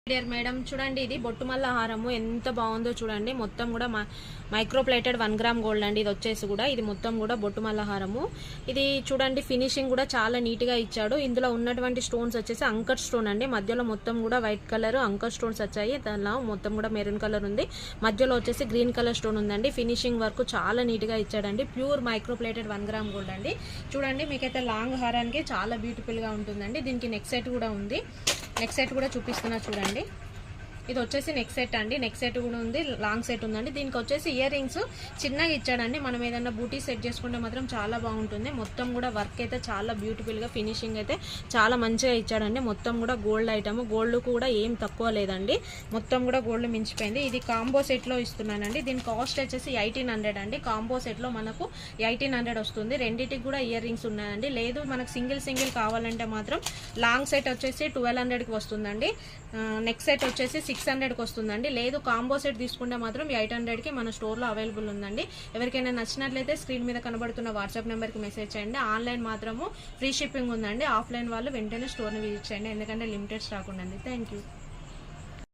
Dear madam చూడండి, ఇది బొట్టుమల్ల హారము ఎంత బాగుందో చూడండి. మొత్తం కూడా మైక్రో ప్లేటెడ్ 1 గ్రామ్ గోల్డ్ అండి. ఇది వచ్చేసి కూడా ఇది మొత్తం కూడా బొట్టుమల్ల హారము. ఇది చూడండి ఫినిషింగ్ కూడా చాలా నీట్ గా ఇచ్చాడు. ఇందులో ఉన్నటువంటి స్టోన్స్ వచ్చేసి అంకర్ స్టోన్ అండి. మధ్యలో మొత్తం కూడా వైట్ కలర్ అంకర్ స్టోన్స్ వచ్చాయి. దానిలో మొత్తం కూడా మెరూన్ కలర్ ఉంది. మధ్యలో వచ్చేసి గ్రీన్ కలర్ స్టోన్ ఉందండి. ఫినిషింగ్ వర్క్ చాలా నీట్ గా ఇచ్చాడండి. Pure micro plated 1 gram gold అండి. చూడండి మీకైతే లాంగ్ హారానికి చాలా బ్యూటిఫుల్ గా ఉంటుందండి. దీనికి నెక్ సెట్ కూడా ఉంది. నెక్ సెట్ కూడా చూపిస్తున్నా చూడండి. ఇది వచ్చేసి నెక్ సెట్ అండి. నెక్ సెట్ కూడా ఉంది, లాంగ్ సెట్ ఉందండి. దీనికి వచ్చేసి ఇయర్ రింగ్స్ చిన్నగా ఇచ్చాడండి. మనం ఏదైనా బూటీ సెట్ చేసుకుంటే మాత్రం చాలా బాగుంటుంది. మొత్తం కూడా వర్క్ అయితే చాలా బ్యూటిఫుల్ గా, ఫినిషింగ్ అయితే చాలా మంచిగా ఇచ్చాడండి. మొత్తం కూడా గోల్డ్ ఐటమ్, గోల్డ్ కూడా ఏం తక్కువ లేదండి. మొత్తం కూడా గోల్డ్ మించిపోయింది. ఇది కాంబో సెట్ లో ఇస్తున్నానండి. దీని కాస్ట్ వచ్చేసి 1800 అండి. కాంబో సెట్ లో మనకు 1800 వస్తుంది. రెండింటికి కూడా ఇయర్ రింగ్స్ ఉన్నాయండి. లేదు మనకు సింగిల్ కావాలంటే మాత్రం లాంగ్ సెట్ వచ్చేసి 1200కి వస్తుందండి. నెక్ సెట్ వచ్చేసి 600కి వస్తుందండి. లేదు కాంబో సెట్ తీసుకుంటే మాత్రం 800కి మన స్టోర్లో అవైలబుల్ ఉందండి. ఎవరికైనా నచ్చినట్లయితే స్క్రీన్ మీద కనబడుతున్న వాట్సాప్ నెంబర్కి మెసేజ్ చేయండి. ఆన్లైన్ మాత్రము ఫ్రీ షిప్పింగ్ ఉందండి. ఆఫ్లైన్ వాళ్ళు వెంటనే స్టోర్ని విజిట్ చేయండి, ఎందుకంటే లిమిటెడ్ స్టాక్ ఉందండి. Thank you.